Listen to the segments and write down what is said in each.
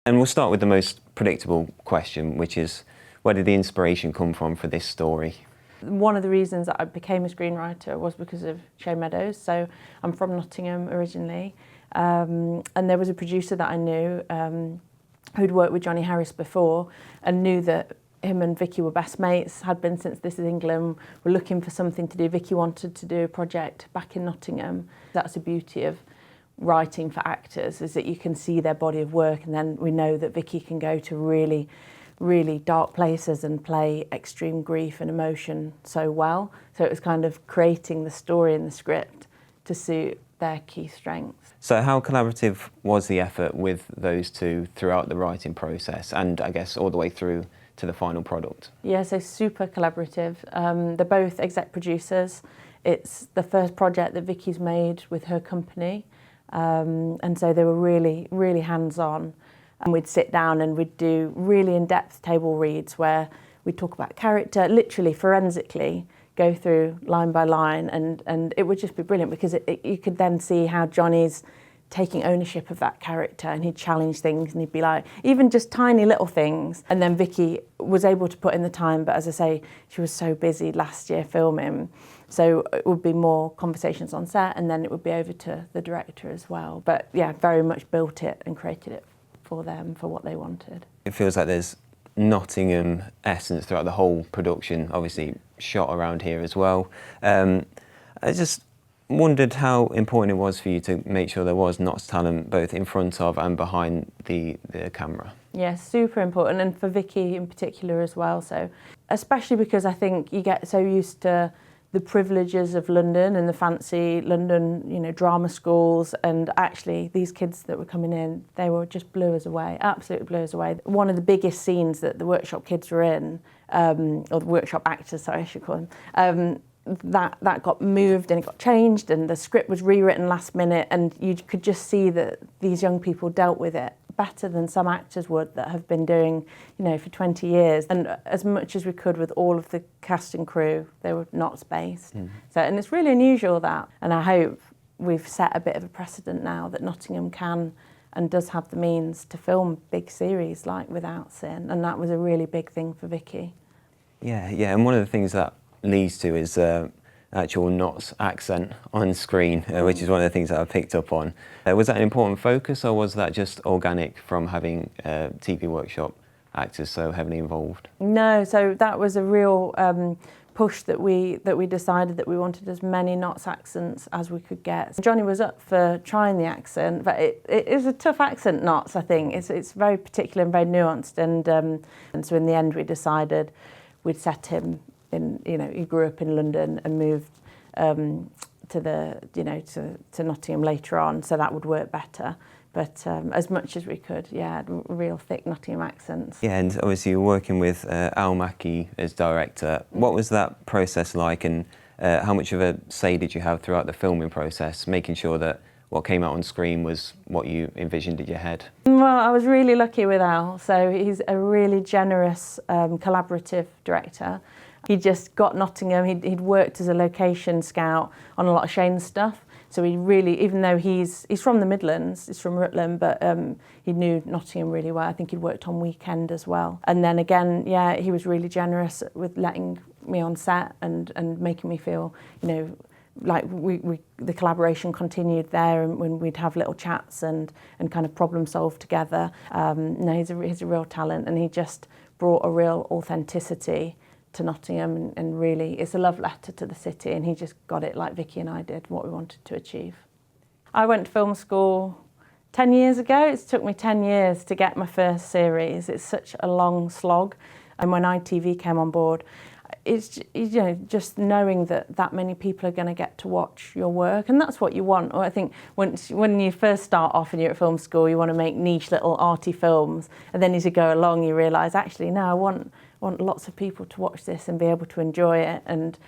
And we'll start with the most predictable question, which is, where did the inspiration come from for this story? One of the reasons that I became a screenwriter was because of Shane Meadows. So I'm from Nottingham originally, and there was a producer that I knew who'd worked with Johnny Harris before and knew that him and Vicky were best mates, had been since This Is England, were looking for something to do. Vicky wanted to do a project back in Nottingham. That's the beauty of writing for actors, is that you can see their body of work, and then we know that Vicky can go to really, really dark places and play extreme grief and emotion so well. So it was kind of creating the story and the script to suit their key strengths. So how collaborative was the effort with those two throughout the writing process, and I guess all the way through to the final product? Yeah, so super collaborative. They're both exec producers. It's the first project that Vicky's made with her company. And so they were really, really hands-on. And we'd sit down and we'd do really in-depth table reads where we'd talk about character, literally forensically, go through line by line, and it would just be brilliant because you could then see how Johnny's taking ownership of that character, and he'd challenge things and he'd be like, even just tiny little things. And then Vicky was able to put in the time, but as I say, she was so busy last year filming. So it would be more conversations on set, and then it would be over to the director as well. But yeah, very much built it and created it for them, for what they wanted. It feels like there's Nottingham essence throughout the whole production, obviously shot around here as well. I just wondered how important it was for you to make sure there was Notts talent both in front of and behind the camera. Yeah, super important, and for Vicky in particular as well. So, especially because I think you get so used to the privileges of London and the fancy London, drama schools, and actually these kids that were coming in, they were just blew us away, absolutely blew us away. One of the biggest scenes that the workshop kids were in, or the workshop actors, sorry, I should call them, that got moved and it got changed, and the script was rewritten last minute, and you could just see that these young people dealt with it better than some actors would that have been doing, for 20 years. And as much as we could with all of the cast and crew, they were Notts based. So, and it's really unusual that, and I hope we've set a bit of a precedent now that Nottingham can and does have the means to film big series like Without Sin, and that was a really big thing for Vicky. Yeah, and one of the things that leads to is actual Notts accent on screen, which is one of the things that I picked up on. Was that an important focus, or was that just organic from having TV workshop actors so heavily involved? No, so that was a real push that we decided that we wanted as many Notts accents as we could get. Johnny was up for trying the accent, but it is a tough accent, Notts, I think. It's very particular and very nuanced, and so in the end we decided we'd set him in, he grew up in London and moved to Nottingham later on, so that would work better. But as much as we could, yeah, real thick Nottingham accents. Yeah, and obviously you're working with Al Mackey as director. What was that process like, and how much of a say did you have throughout the filming process, making sure that what came out on screen was what you envisioned in your head? Well, I was really lucky with Al. So he's a really generous, collaborative director. He just got Nottingham. He'd worked as a location scout on a lot of Shane's stuff. So he really, even though he's from the Midlands, he's from Rutland, but he knew Nottingham really well. I think he'd worked on Weekend as well. And then again, yeah, he was really generous with letting me on set and making me feel, like the collaboration continued there, and when we'd have little chats and kind of problem solve together. No, he's a real talent, and he just brought a real authenticity to Nottingham, and really it's a love letter to the city, and he just got it like Vicky and I did, what we wanted to achieve. I went to film school 10 years ago. It took me 10 years to get my first series. It's such a long slog, and when ITV came on board, it's just knowing that many people are going to get to watch your work, and that's what you want. Or I think when you first start off and you're at film school, you want to make niche little arty films, and then as you go along you realise, actually no, I want lots of people to watch this and be able to enjoy it, and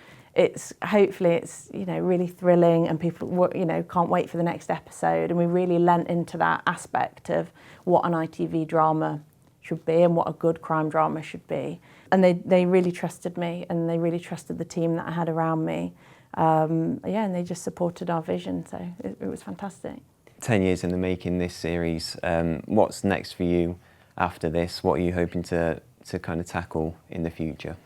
hopefully it's really thrilling, and people can't wait for the next episode. And we really lent into that aspect of what an ITV drama should be and what a good crime drama should be. And they really trusted me, and they really trusted the team that I had around me. And they just supported our vision, so it was fantastic. 10 years in the making, this series. What's next for you after this? What are you hoping to kind of tackle in the future?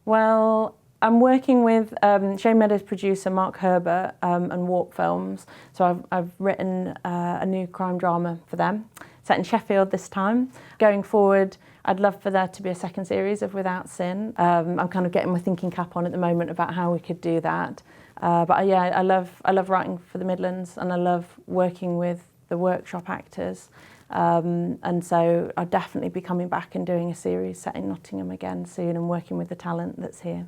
Well, I'm working with Shane Meadows' producer Mark Herbert and Warp Films. So I've written a new crime drama for them, set in Sheffield this time. Going forward, I'd love for there to be a second series of Without Sin. I'm kind of getting my thinking cap on at the moment about how we could do that. But yeah, I love writing for the Midlands, and I love working with the workshop actors. And so I'll definitely be coming back and doing a series set in Nottingham again soon and working with the talent that's here.